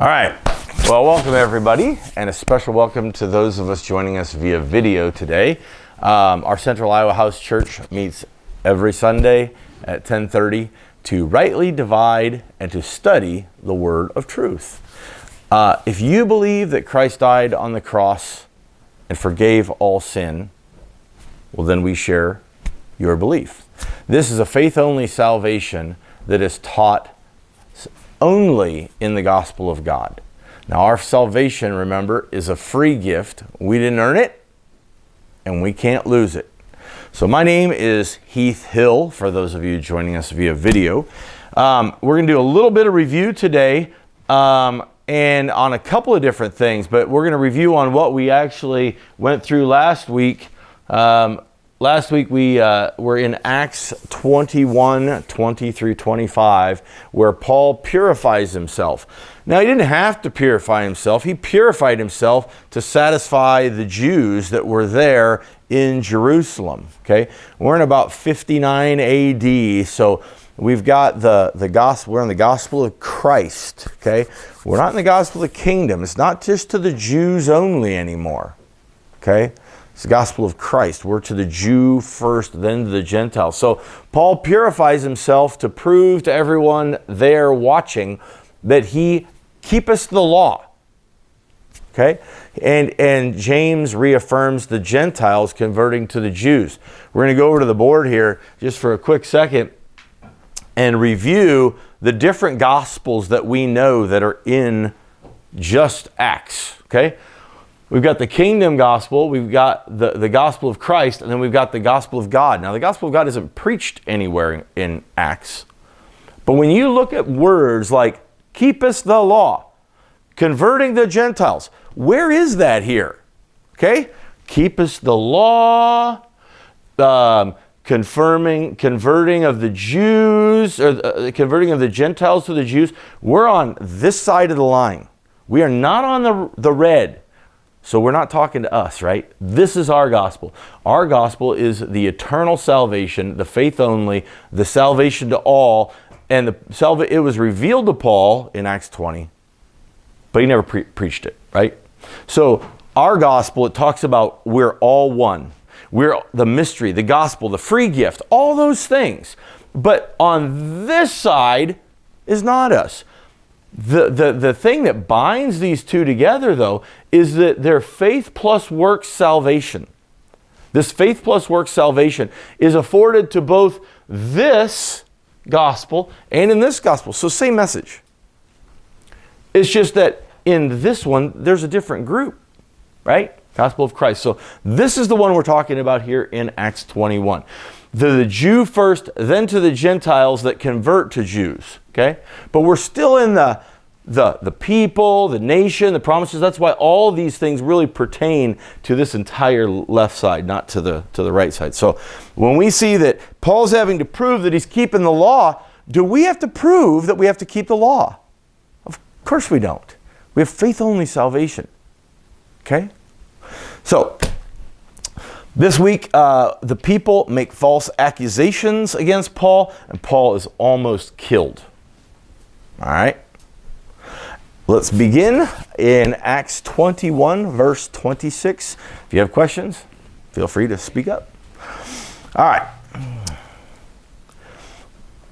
All right. Well, welcome everybody, and a special welcome to those of us joining us via video today. Our Central Iowa House Church meets every Sunday at 10:30 to rightly divide and to study the Word of Truth. If you believe that Christ died on the cross and forgave all sin, well, then we share your belief. This is a faith-only salvation that is taught only in the gospel of God. Now, our salvation, remember, is a free gift. We didn't earn it, and we can't lose it. So my name is Heath Hill, for those of you joining us via video. We're going to do a little bit of review today, and on a couple of different things, but we're going to review on what we actually went through last week. Last week we were in Acts 21, 20 through 25, where Paul purifies himself. Now, he didn't have to purify himself. He purified himself to satisfy the Jews that were there in Jerusalem. Okay, we're in about 59 AD, so we've got the gospel. We're in the gospel of Christ. Okay, we're not in the gospel of the kingdom. It's not just to the Jews only anymore. Okay. It's the gospel of Christ. We're to the Jew first, then to the Gentiles. So Paul purifies himself to prove to everyone there watching that he keepeth the law. Okay? And James reaffirms the Gentiles converting to the Jews. We're going to go over to the board here just for a quick second and review the different gospels that we know that are in just Acts. Okay? We've got the kingdom gospel, we've got the gospel of Christ, and then we've got the gospel of God. Now, the gospel of God isn't preached anywhere in Acts. But when you look at words like keepest the law, converting the Gentiles, where is that here? Okay? Keepest the law, converting of the Jews, or converting of the Gentiles to the Jews. We're on this side of the line. We are not on the red. So we're not talking to us, right? This is our gospel. Our gospel is the eternal salvation, the faith only, the salvation to all. And it was revealed to Paul in Acts 20, but he never preached it, right? So our gospel, it talks about we're all one. We're the mystery, the gospel, the free gift, all those things. But on this side is not us. The thing that binds these two together, though, is that their faith plus works salvation. This faith plus works salvation is afforded to both this gospel and in this gospel. So same message. It's just that in this one, there's a different group, right? Gospel of Christ. So this is the one we're talking about here in Acts 21. The Jew first, then to the Gentiles that convert to Jews. Okay? But we're still in the people, the nation, the promises. That's why all these things really pertain to this entire left side, not to the right side. So when we see that Paul's having to prove that he's keeping the law, do we have to prove that we have to keep the law? Of course we don't. We have faith-only salvation. Okay? So this week, the people make false accusations against Paul, and Paul is almost killed. All right. Let's begin in Acts 21, verse 26. If you have questions, feel free to speak up. All right.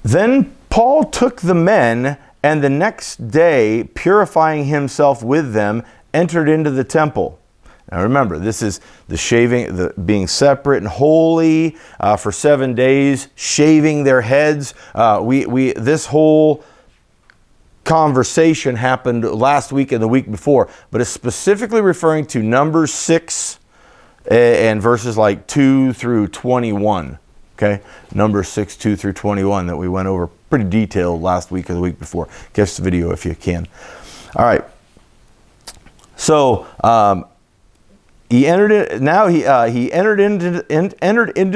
Then Paul took the men, and the next day, purifying himself with them, entered into the temple. Now remember, this is the shaving, the being separate and holy for 7 days, shaving their heads. This whole conversation happened last week and the week before, but it's specifically referring to Numbers 6 and verses like 2 through 21. Okay, Numbers 6, 2 through 21 that we went over pretty detailed last week or the week before. Catch the video if you can. All right. So he entered into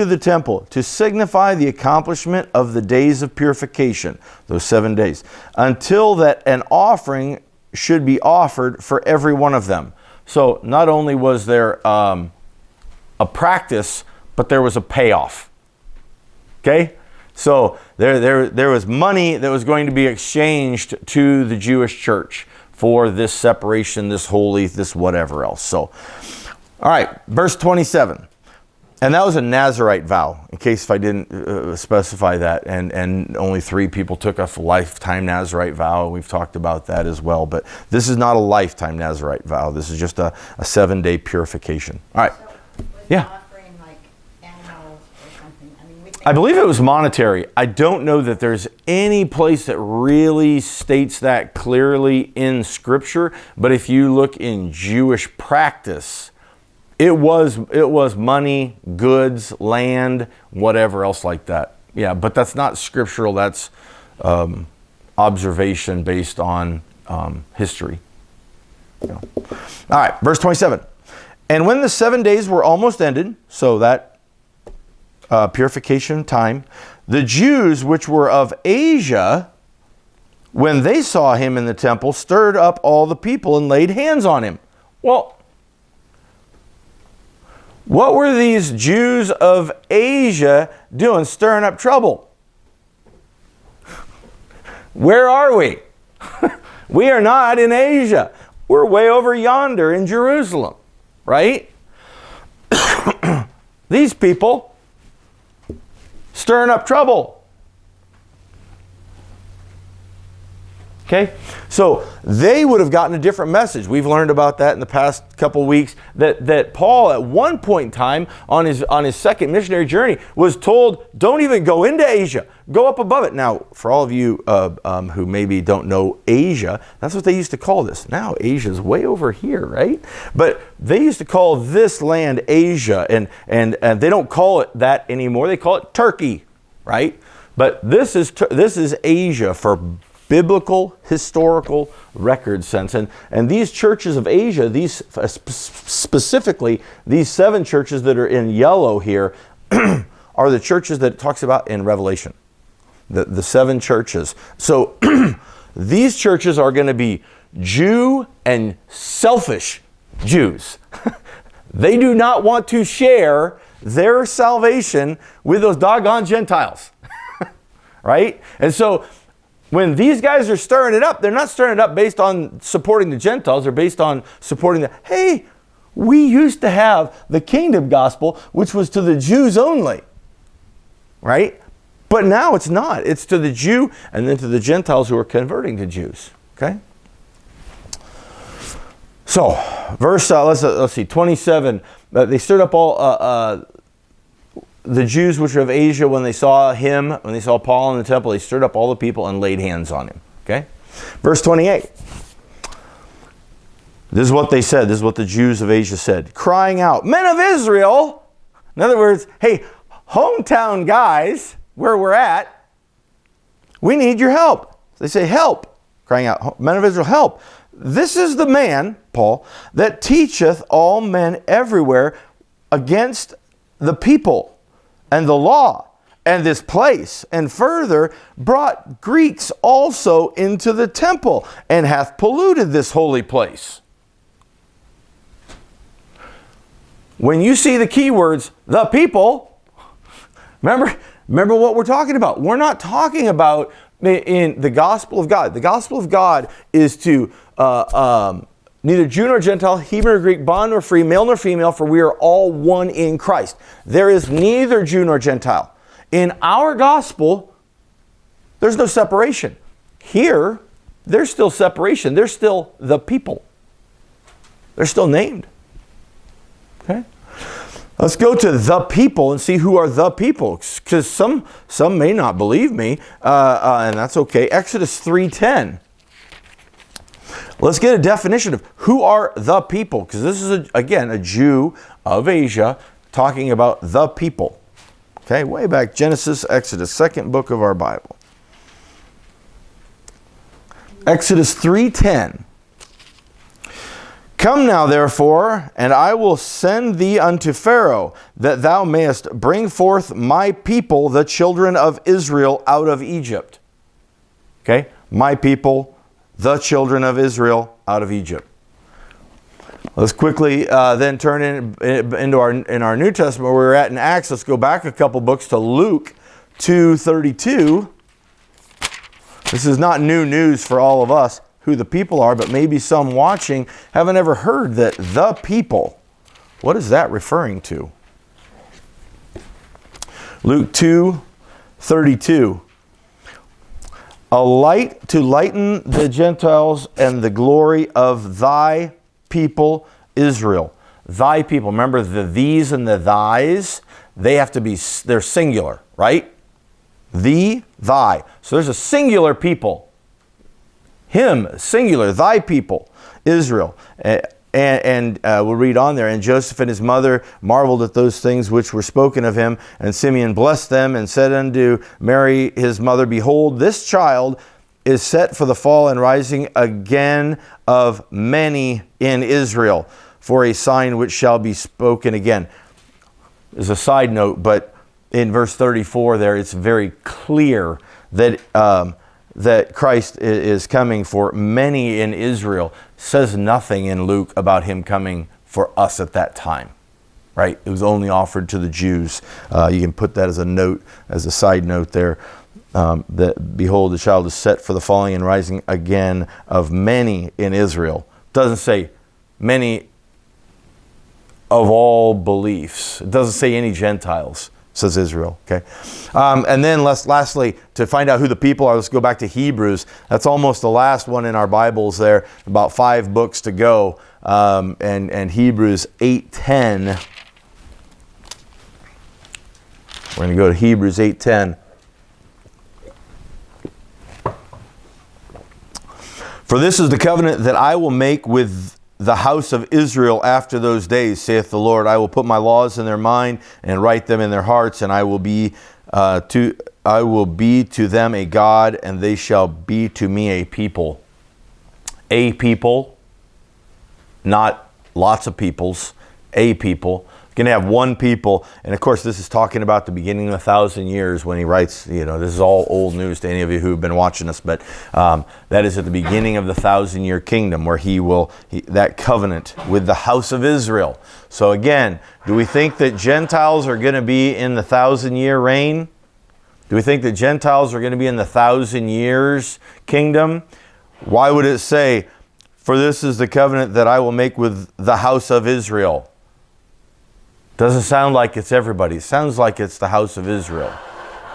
the temple to signify the accomplishment of the days of purification, those 7 days, until that an offering should be offered for every one of them. So not only was there a practice, but there was a payoff. Okay? So there was money that was going to be exchanged to the Jewish church for this separation, this holy, this whatever else. So, all right, verse 27. And that was a Nazirite vow, in case if I didn't specify that. And only 3 people took a lifetime Nazirite vow. We've talked about that as well. But this is not a lifetime Nazirite vow. This is just a 7-day purification. All right. So, yeah. Offering like animals or something. I mean, I believe it was monetary. I don't know that there's any place that really states that clearly in Scripture. But if you look in Jewish practice, it was money, goods, land, whatever else like that. Yeah, but that's not scriptural. That's observation based on history. All right, verse 27. And when the 7 days were almost ended, so that purification time, the Jews which were of Asia, when they saw him in the temple, stirred up all the people and laid hands on him. Well, what were these Jews of Asia doing, stirring up trouble? Where are we? We are not in Asia. We're way over yonder in Jerusalem, right? These people stirring up trouble. Okay, so they would have gotten a different message. We've learned about that in the past couple of weeks, that Paul at one point in time on his second missionary journey was told, don't even go into Asia, go up above it. Now, for all of you who maybe don't know Asia, that's what they used to call this. Now Asia's way over here, right? But they used to call this land Asia, and they don't call it that anymore. They call it Turkey, right? But this is Asia for biblical, historical record sense. And these churches of Asia, these specifically, these 7 churches that are in yellow here, are the churches that it talks about in Revelation. The 7 churches. So these churches are going to be Jew and selfish Jews. They do not want to share their salvation with those doggone Gentiles. Right? And so when these guys are stirring it up, they're not stirring it up based on supporting the Gentiles. They're based on supporting hey, we used to have the kingdom gospel, which was to the Jews only, right? But now it's not. It's to the Jew and then to the Gentiles who are converting to Jews, okay? So, verse, let's see, 27. They stirred up all the Jews which were of Asia, when they saw Paul in the temple, they stirred up all the people and laid hands on him. Okay? Verse 28. This is what they said. This is what the Jews of Asia said. Crying out, men of Israel. In other words, hey, hometown guys, where we're at, we need your help. They say, help. Crying out, men of Israel, help. This is the man, Paul, that teacheth all men everywhere against the people and the law, and this place, and further brought Greeks also into the temple, and hath polluted this holy place. When you see the keywords, the people, remember what we're talking about. We're not talking about in the gospel of God. The gospel of God is to neither Jew nor Gentile, Hebrew nor Greek, bond nor free, male nor female, for we are all one in Christ. There is neither Jew nor Gentile. In our gospel, there's no separation. Here, there's still separation. They're still the people. They're still named. Okay? Let's go to the people and see who are the people, because some may not believe me, and that's okay. Exodus 3:10. Let's get a definition of who are the people, because this is, again, a Jew of Asia talking about the people. Okay, way back, Genesis, Exodus, second book of our Bible. Exodus 3:10. Come now, therefore, and I will send thee unto Pharaoh, that thou mayest bring forth my people, the children of Israel, out of Egypt. Okay, my people, the children of Israel, out of Egypt. Let's quickly then turn into our New Testament where we're at in Acts. Let's go back a couple books to Luke 2:32. This is not new news for all of us. who the people are, but maybe some watching haven't ever heard that the people. What is that referring to? Luke 2:32. A light to lighten the Gentiles and the glory of thy people Israel. Thy people. Remember the these and the thys, they have to be, they're singular, right? The, thy. So there's a singular people. Him, singular, thy people, Israel. And we'll read on there. And Joseph and his mother marveled at those things which were spoken of him. And Simeon blessed them and said unto Mary his mother, Behold, this child is set for the fall and rising again of many in Israel, for a sign which shall be spoken again. There's a side note, but in verse 34 there, it's very clear that that Christ is coming for many in Israel. Says nothing in Luke about him coming for us at that time, right? It was only offered to the Jews. You can put that as a note, as a side note there, that behold, the child is set for the falling and rising again of many in Israel. Doesn't say many of all beliefs. It doesn't say any Gentiles. Says Israel, okay? And then lastly, to find out who the people are, let's go back to Hebrews. That's almost the last one in our Bibles there, about 5 books to go. And Hebrews 8:10. We're going to go to Hebrews 8:10. For this is the covenant that I will make with the house of Israel after those days, saith the Lord. I will put my laws in their mind and write them in their hearts, and I will be to them a God, and they shall be to me a people. A people, not lots of peoples, a people. Going to have one people, and of course this is talking about the beginning of 1,000 years when he writes, this is all old news to any of you who have been watching us, but that is at the beginning of the 1,000-year kingdom where that covenant with the house of Israel. So again, do we think that Gentiles are going to be in the 1,000-year reign? Do we think that Gentiles are going to be in the 1,000 years kingdom? Why would it say, for this is the covenant that I will make with the house of Israel? Doesn't sound like it's everybody. It sounds like it's the house of Israel.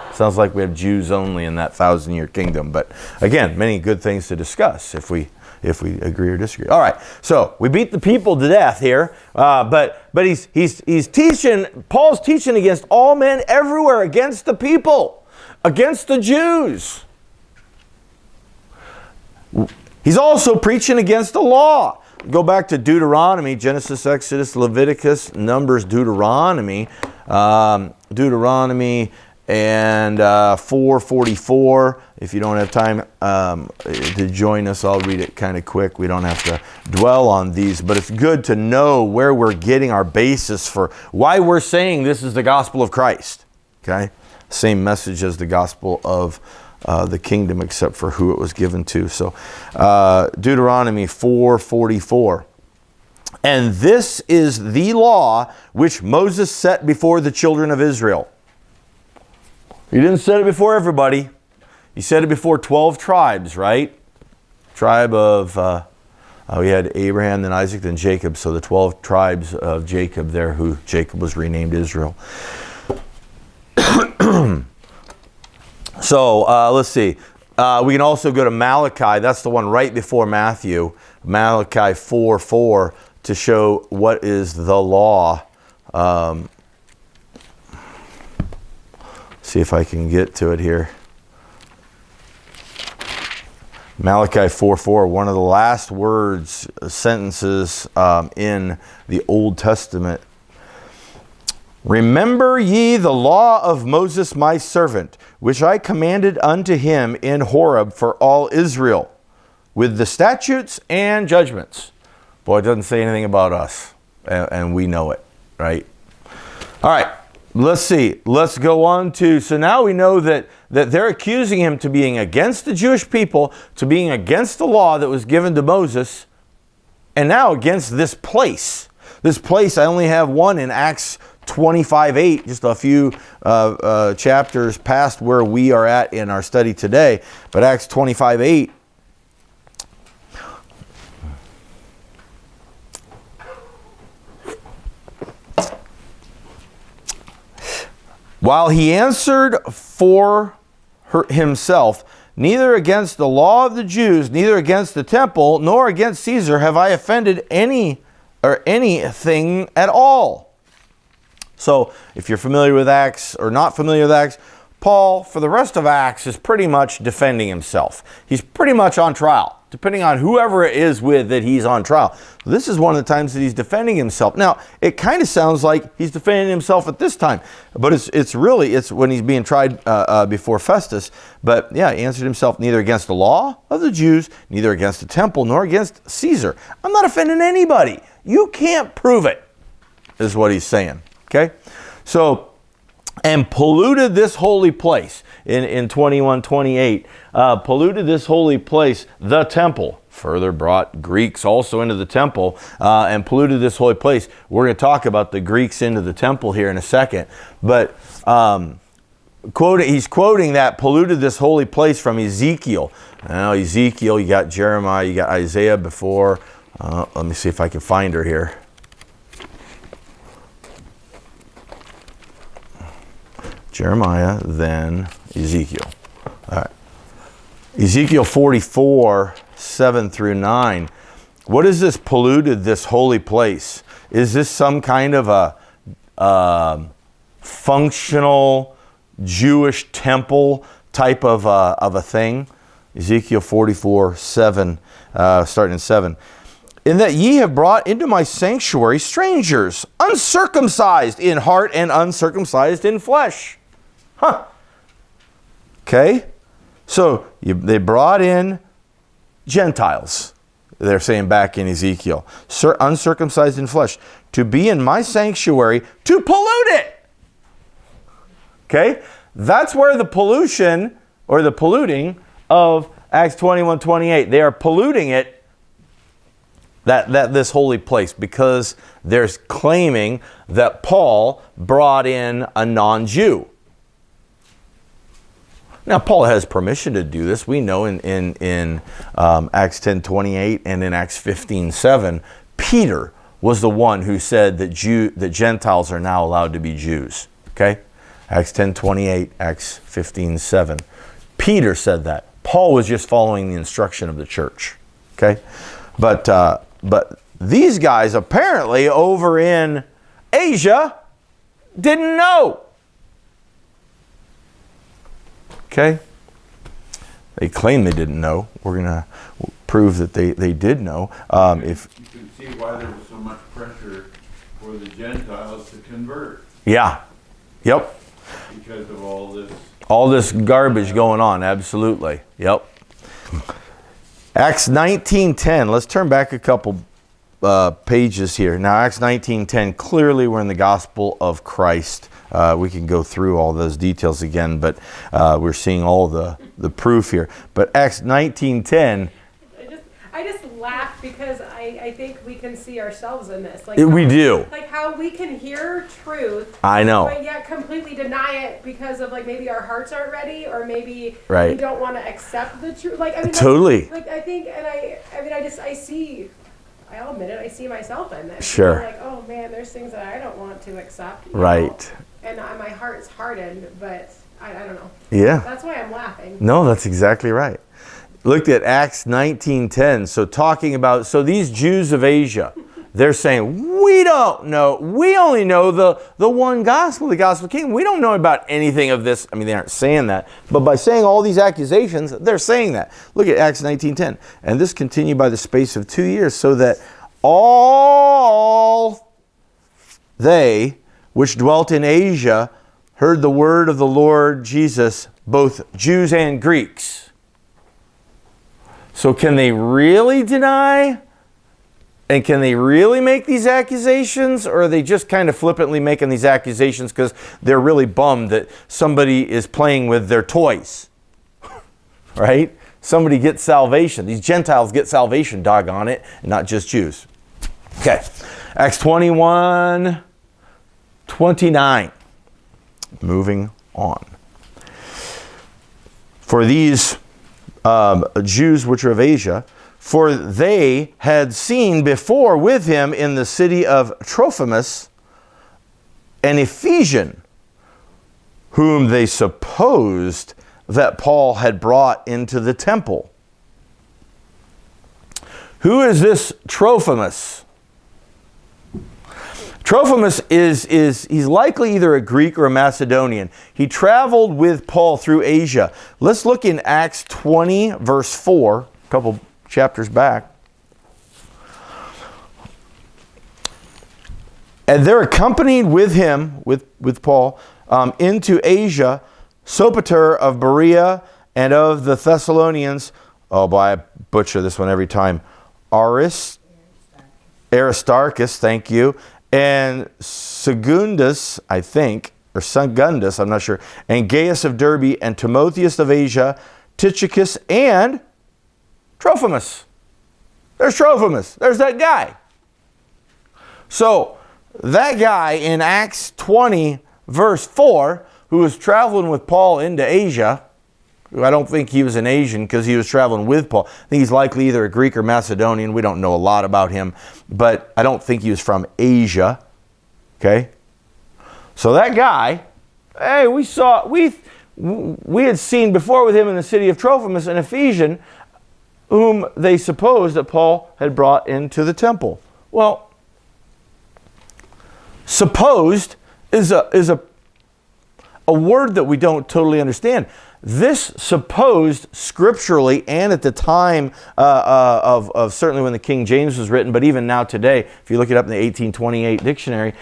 It sounds like we have Jews only in that 1,000-year kingdom. But again, many good things to discuss if we agree or disagree. All right, so we beat the people to death here, but he's teaching. Paul's teaching against all men everywhere, against the people, against the Jews. He's also preaching against the law. Go back to Deuteronomy, Genesis, Exodus, Leviticus, Numbers, Deuteronomy. Deuteronomy and 4:44. If you don't have time to join us, I'll read it kind of quick. We don't have to dwell on these, but it's good to know where we're getting our basis for why we're saying this is the gospel of Christ. Okay? Same message as the gospel of the kingdom, except for who it was given to. So Deuteronomy 4:44. And this is the law which Moses set before the children of Israel. He didn't set it before everybody. He set it before 12 tribes, right? Tribe of, we had Abraham, then Isaac, then Jacob. So the 12 tribes of Jacob there, who Jacob was renamed Israel. So let's see. We can also go to Malachi. That's the one right before Matthew. Malachi 4:4 to show what is the law. See if I can get to it here. Malachi 4:4, one of the last words, sentences in the Old Testament. Remember ye the law of Moses my servant, which I commanded unto him in Horeb for all Israel, with the statutes and judgments. Boy, it doesn't say anything about us, and we know it, right? All right, let's see. Let's go on to, so now we know that they're accusing him to being against the Jewish people, to being against the law that was given to Moses, and now against this place. This place, I only have one in Acts 25:8, just a few chapters past where we are at in our study today. But Acts 25:8 While he answered for himself, neither against the law of the Jews, neither against the temple, nor against Caesar have I offended anything at all. So if you're familiar with Acts or not familiar with Acts, Paul, for the rest of Acts, is pretty much defending himself. He's pretty much on trial, depending on whoever it is with that he's on trial. This is one of the times that he's defending himself. Now, it kind of sounds like he's defending himself at this time, but it's when he's being tried before Festus. But yeah, he answered himself, neither against the law of the Jews, neither against the temple, nor against Caesar. I'm not offending anybody. You can't prove it, is what he's saying. Okay? So, and polluted this holy place in 21:28, polluted this holy place, the temple. Further brought Greeks also into the temple and polluted this holy place. We're going to talk about the Greeks into the temple here in a second. But he's quoting that polluted this holy place from Ezekiel. Now Ezekiel, you got Jeremiah, you got Isaiah before. Let me see if I can find her here. Jeremiah, then Ezekiel. All right. Ezekiel 44, 7 through 9. What is this polluted, this holy place? Is this some kind of a functional Jewish temple type of a thing? Ezekiel 44, 7, starting in 7. In that ye have brought into my sanctuary strangers, uncircumcised in heart and uncircumcised in flesh. Huh. Okay. So they brought in Gentiles. They're saying back in Ezekiel. Uncircumcised in flesh. To be in my sanctuary to pollute it. Okay. That's where the pollution or the polluting of Acts 21:28. They are polluting it. That this holy place, because they're claiming that Paul brought in a non-Jew. Now, Paul has permission to do this. We know in Acts 10:28 and in Acts 15:7, Peter was the one who said that Gentiles are now allowed to be Jews. Okay? Acts 10:28, Acts 15:7. Peter said that. Paul was just following the instruction of the church. Okay? But these guys apparently over in Asia didn't know. Okay? They claim they didn't know. We're going to prove that they did know. If you can see why there was so much pressure for the Gentiles to convert. Yeah. Yep. Because of all this. All this garbage going on. Absolutely. Yep. Acts 19:10. Let's turn back a couple pages here. Now, Acts 19:10. Clearly, we're in the gospel of Christ. We can go through all those details again, but we're seeing all the proof here. But Acts 19:10. I just laugh because I think we can see ourselves in this. Like We do. Like how we can hear truth. I know. But yet completely deny it because of like maybe our hearts aren't ready, or maybe Right. we don't want to accept the truth. Like I mean, Totally. Like I think, and I'll admit it. I see myself in this. Sure. I'm like, oh man, there's things that I don't want to accept. you know? Right. And my heart's hardened, but I don't know. Yeah. That's why I'm laughing. No, that's exactly right. Looked at Acts 19:10. So talking about, these Jews of Asia, they're saying, we don't know. We only know the one gospel, the gospel of the kingdom. We don't know about anything of this. I mean, they aren't saying that. But by saying all these accusations, they're saying that. Look at Acts 19:10. And this continued by the space of 2 years, so that all they which dwelt in Asia heard the word of the Lord Jesus, both Jews and Greeks. So can they really deny? And can they really make these accusations? Or are they just kind of flippantly making these accusations because they're really bummed that somebody is playing with their toys? Right? Somebody gets salvation. These Gentiles get salvation, doggone it, and not just Jews. Okay. Acts 21:29. Moving on. For these Jews which are of Asia, for they had seen before with him in the city of Trophimus an Ephesian, whom they supposed that Paul had brought into the temple. Who is this Trophimus? Trophimus he's likely either a Greek or a Macedonian. He traveled with Paul through Asia. Let's look in Acts 20, verse 4, a couple chapters back. And they're accompanied with him, with Paul, into Asia, Sopater of Berea and of the Thessalonians. Oh boy, I butcher this one every time. Aristarchus, thank you. And Segundus, I think, or Segundus, I'm not sure. And Gaius of Derbe and Timotheus of Asia, Tychicus and Trophimus. There's Trophimus. There's that guy. So, that guy in Acts 20, verse 4, who was traveling with Paul into Asia, I don't think he was an Asian because he was traveling with Paul. I think he's likely either a Greek or Macedonian. We don't know a lot about him, but I don't think he was from Asia. Okay? So that guy, hey, we had seen before with him in the city of Trophimus an Ephesian whom they supposed that Paul had brought into the temple. Well, supposed is a word that we don't totally understand. This supposed scripturally, and at the time of certainly when the King James was written, but even now today, if you look it up in the 1828 dictionary,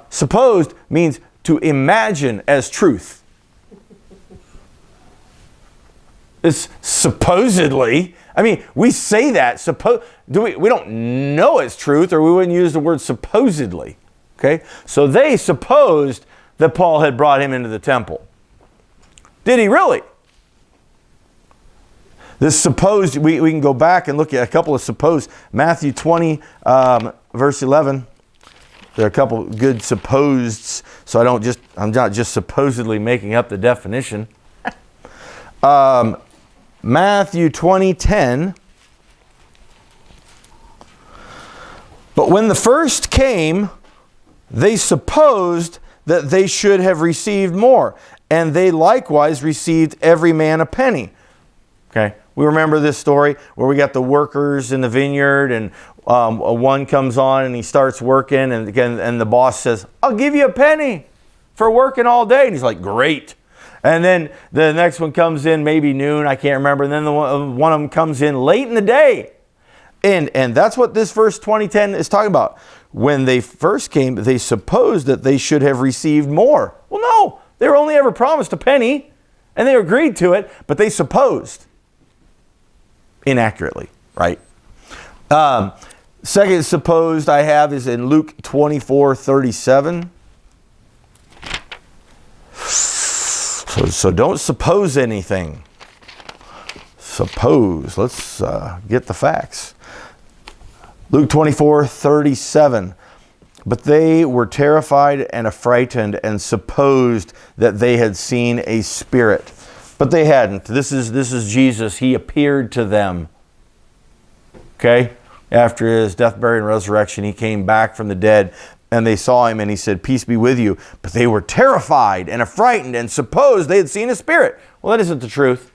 supposed means to imagine as truth. It's supposedly. I mean, we say that. We don't know it's truth, or we wouldn't use the word supposedly. Okay? So they supposed that Paul had brought him into the temple. Did he really? This supposed, we can go back and look at a couple of supposed. Matthew 20, verse 11. There are a couple good supposeds, so I'm not just supposedly making up the definition. Matthew 20:10. But when the first came, they supposed that they should have received more, and they likewise received every man a penny. Okay, we remember this story where we got the workers in the vineyard, and one comes on and he starts working, and again, and the boss says, "I'll give you a penny for working all day," and he's like, "Great." And then the next one comes in maybe noon, I can't remember, and then one of them comes in late in the day, and that's what this verse 20:10 is talking about. When they first came, they supposed that they should have received more. Well, no, they were only ever promised a penny, and they agreed to it, but they supposed inaccurately, right? Second supposed I have is in Luke 24:37. So don't suppose anything. Suppose. Let's get the facts. Luke 24:37. But they were terrified and affrighted and supposed that they had seen a spirit. But they hadn't. This is Jesus. He appeared to them. Okay? After his death, burial, and resurrection, he came back from the dead, and they saw him, and he said, "Peace be with you." But they were terrified and affrighted and supposed they had seen a spirit. Well, that isn't the truth.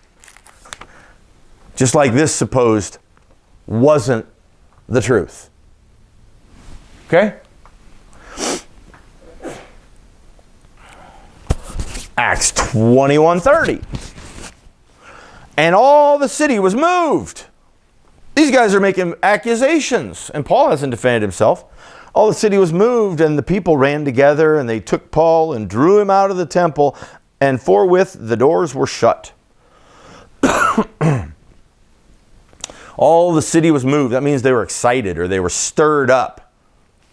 Just like this supposed wasn't the truth. Okay? Acts 21:30. And all the city was moved. These guys are making accusations, and Paul hasn't defended himself. All the city was moved, and the people ran together, and they took Paul and drew him out of the temple, and forthwith the doors were shut. All the city was moved. That means they were excited, or they were stirred up.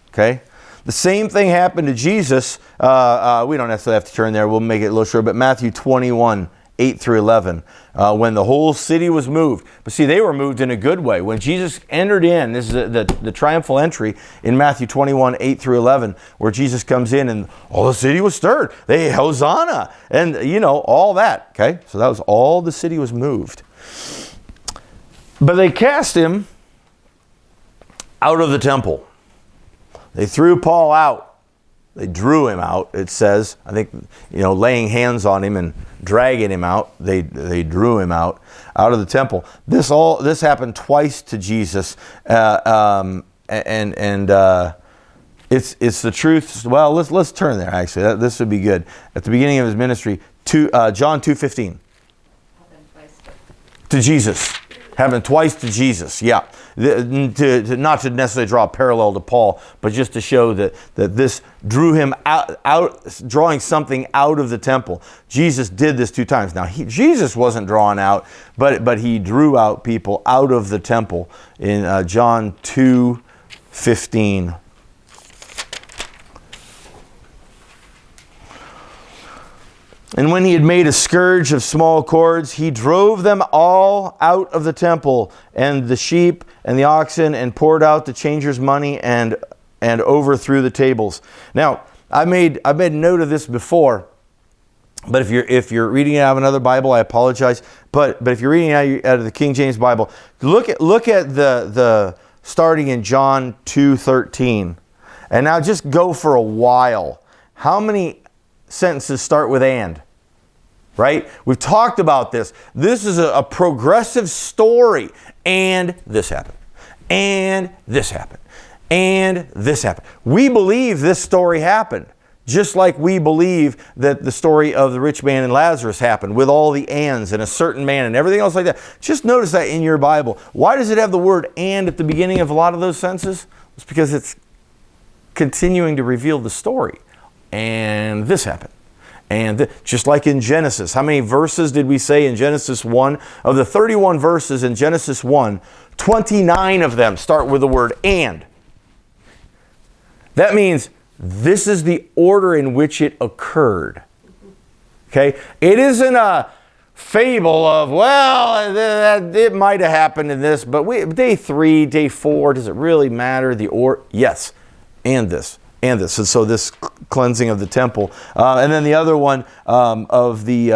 Okay? The same thing happened to Jesus. We don't necessarily have to turn there. We'll make it a little short. But Matthew 21:8-11, when the whole city was moved. But see, they were moved in a good way. When Jesus entered in, this is the triumphal entry in Matthew 21:8-11, where Jesus comes in and all the city was stirred. They, Hosanna, and all that. Okay, so that was all the city was moved. But they cast him out of the temple. They threw Paul out. They drew him out, it says. I think, laying hands on him and dragging him out. They drew him out of the temple. This happened twice to Jesus. It's the truth. Well, let's turn there, actually. This would be good. At the beginning of his ministry, John 2:15. To Jesus. Happened twice to Jesus, yeah. Not to necessarily draw a parallel to Paul, but just to show that this drew him out, drawing something out of the temple. Jesus did this 2 times. Now, Jesus wasn't drawn out, but he drew out people out of the temple in John 2:15. And when he had made a scourge of small cords, he drove them all out of the temple, and the sheep and the oxen, and poured out the changers' money, and overthrew the tables. Now, I made note of this before, but if you're reading it out of another Bible, I apologize. But if you're reading it out of the King James Bible, look at the starting in John 2:13, and now just go for a while. How many sentences start with "and"? Right? We've talked about this. This is a progressive story. And this happened. And this happened. And this happened. We believe this story happened. Just like we believe that the story of the rich man and Lazarus happened with all the ands and a certain man and everything else like that. Just notice that in your Bible. Why does it have the word "and" at the beginning of a lot of those sentences? It's because it's continuing to reveal the story. And this happened. And just like in Genesis, how many verses did we say in Genesis 1? Of the 31 verses in Genesis 1, 29 of them start with the word "and." That means this is the order in which it occurred. Okay? It isn't a fable of, it might have happened in this, but day 3, day 4, does it really matter? Yes, and this. And this. And so this cleansing of the temple. And then the other one of the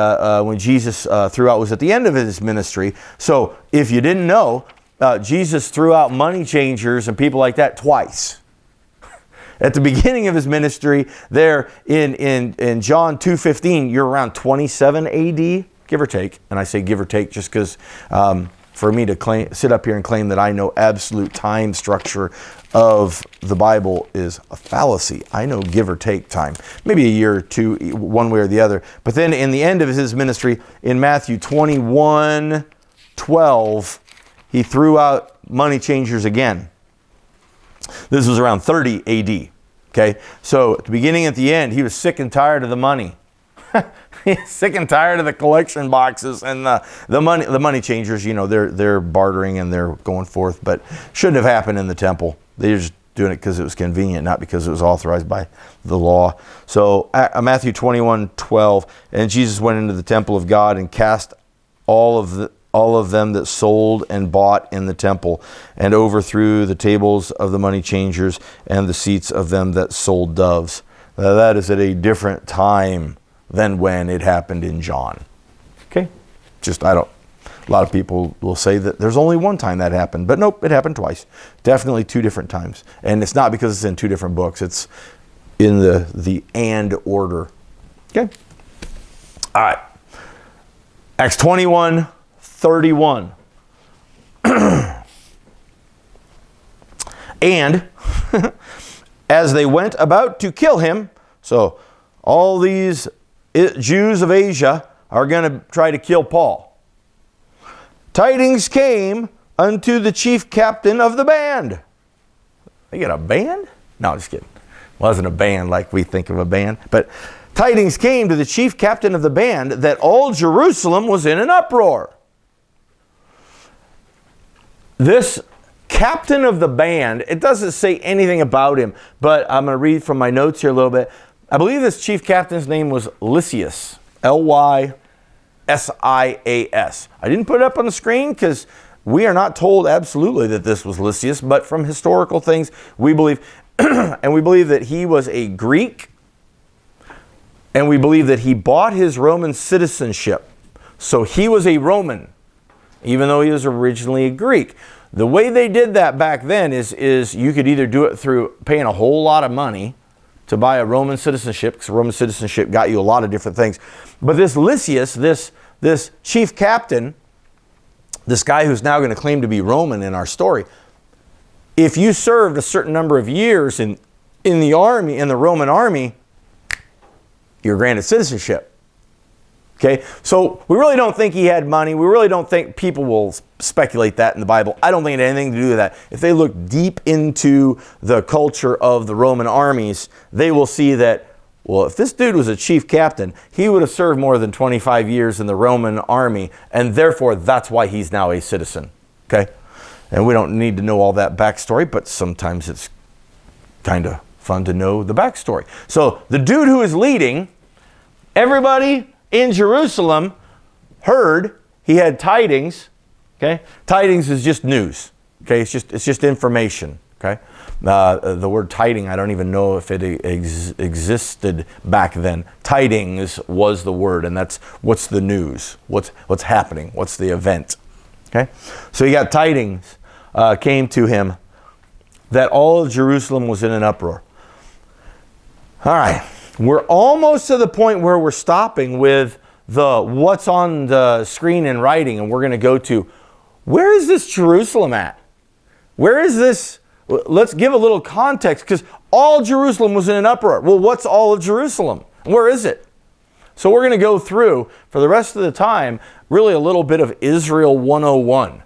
when Jesus threw out was at the end of his ministry. So if you didn't know, Jesus threw out money changers and people like that twice. At the beginning of his ministry, there in John 2:15, you're around 27 AD, give or take. And I say give or take just because for me to sit up here and claim that I know absolute time structure of the Bible is a fallacy. I know give or take time, maybe a year or two, one way or the other. But then in the end of his ministry, in Matthew 21:12, he threw out money changers again. This was around 30 AD. Okay, so at the beginning, at the end, he was sick and tired of the money. He's sick and tired of the collection boxes and the money changers. They're bartering and they're going forth, but shouldn't have happened in the temple. They're just doing it because it was convenient, not because it was authorized by the law. So Matthew 21:12, and Jesus went into the temple of God and cast all of them that sold and bought in the temple, and overthrew the tables of the money changers and the seats of them that sold doves. Now, that is at a different time than when it happened in John. Okay? A lot of people will say that there's only one time that happened, but nope, it happened twice. Definitely 2 different times. And it's not because it's in 2 different books. It's in the "and" order. Okay? All right. Acts 21:31. And as they went about to kill him, so all these Jews of Asia are going to try to kill Paul. Tidings came unto the chief captain of the band. They got a band? No, just kidding. It wasn't a band like we think of a band. But tidings came to the chief captain of the band that all Jerusalem was in an uproar. This captain of the band, it doesn't say anything about him, but I'm going to read from my notes here a little bit. I believe this chief captain's name was Lysias. Lysias. I didn't put it up on the screen because we are not told absolutely that this was Lysias, but from historical things we believe, and we believe that he was a Greek, and we believe that he bought his Roman citizenship. So he was a Roman, even though he was originally a Greek. The way they did that back then is you could either do it through paying a whole lot of money to buy a Roman citizenship, because Roman citizenship got you a lot of different things. But this Lysias, this chief captain, this guy who's now going to claim to be Roman in our story, if you served a certain number of years in the army, in the Roman army, you're granted citizenship. Okay, so we really don't think he had money. We really don't think people will speculate that in the Bible. I don't think it had anything to do with that. If they look deep into the culture of the Roman armies, they will see that, well, if this dude was a chief captain, he would have served more than 25 years in the Roman army, and therefore that's why he's now a citizen. Okay, and we don't need to know all that backstory, but sometimes it's kind of fun to know the backstory. So the dude who is leading, everybody in Jerusalem heard, he had tidings. Okay, tidings is just news. Okay, it's just information. Okay, the word tiding, I don't even know if it existed back then. Tidings was the word, and that's what's the news, what's happening, what's the event. Okay, so he got tidings came to him that all of Jerusalem was in an uproar. All right. We're almost to the point where we're stopping with the what's on the screen in writing, and we're going to go to, where is this Jerusalem at? Where is this? Let's give a little context, because all Jerusalem was in an uproar. Well, what's all of Jerusalem? Where is it? So we're going to go through, for the rest of the time, really a little bit of Israel 101.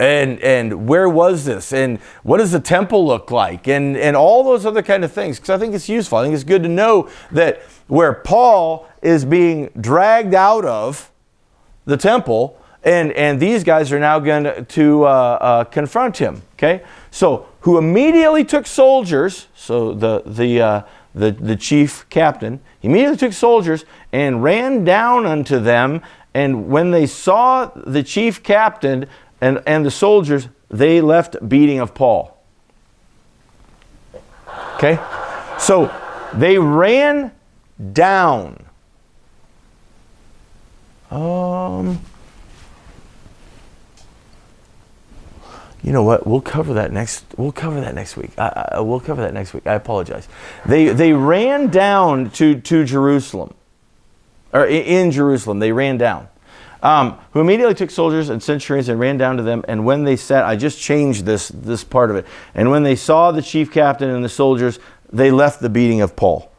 And where was this? And what does the temple look like? And all those other kind of things. Because I think it's useful. I think it's good to know that where Paul is being dragged out of the temple, and these guys are now going to confront him. Okay? So, who immediately took soldiers, so the chief captain, immediately took soldiers and ran down unto them. And when they saw the chief captain and the soldiers, they left beating of Paul. Okay? So they ran down. You know what? We'll cover that next week. We'll cover that next week. I apologize. They ran down to Jerusalem. Or in Jerusalem, they ran down. Who immediately took soldiers and centurions and ran down to them. And when they sat, I just changed this part of it. And when they saw the chief captain and the soldiers, they left the beating of Paul.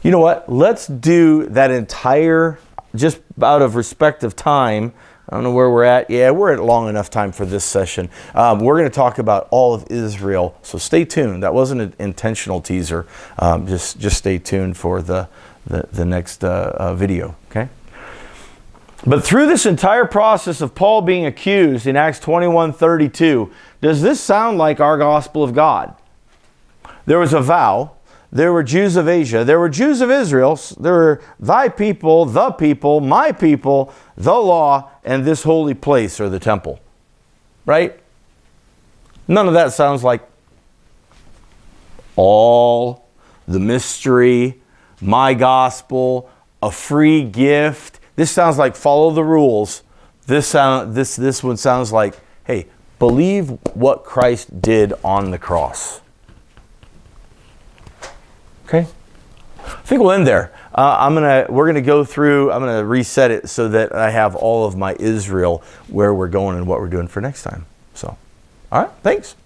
You know what? Let's do that entire, just out of respect of time. I don't know where we're at. Yeah, we're at long enough time for this session. We're going to talk about all of Israel. So stay tuned. That wasn't an intentional teaser. Just stay tuned for the next video. Okay. But through this entire process of Paul being accused in Acts 21:32, does this sound like our gospel of God? There was a vow. There were Jews of Asia. There were Jews of Israel. There were thy people, the people, my people, the law, and this holy place, or the temple. Right? None of that sounds like all, the mystery, my gospel, a free gift. This sounds like follow the rules. This one sounds like, hey, believe what Christ did on the cross. Okay? I think we'll end there. We're gonna go through. I'm gonna reset it so that I have all of my Israel, where we're going and what we're doing for next time. So, all right, thanks.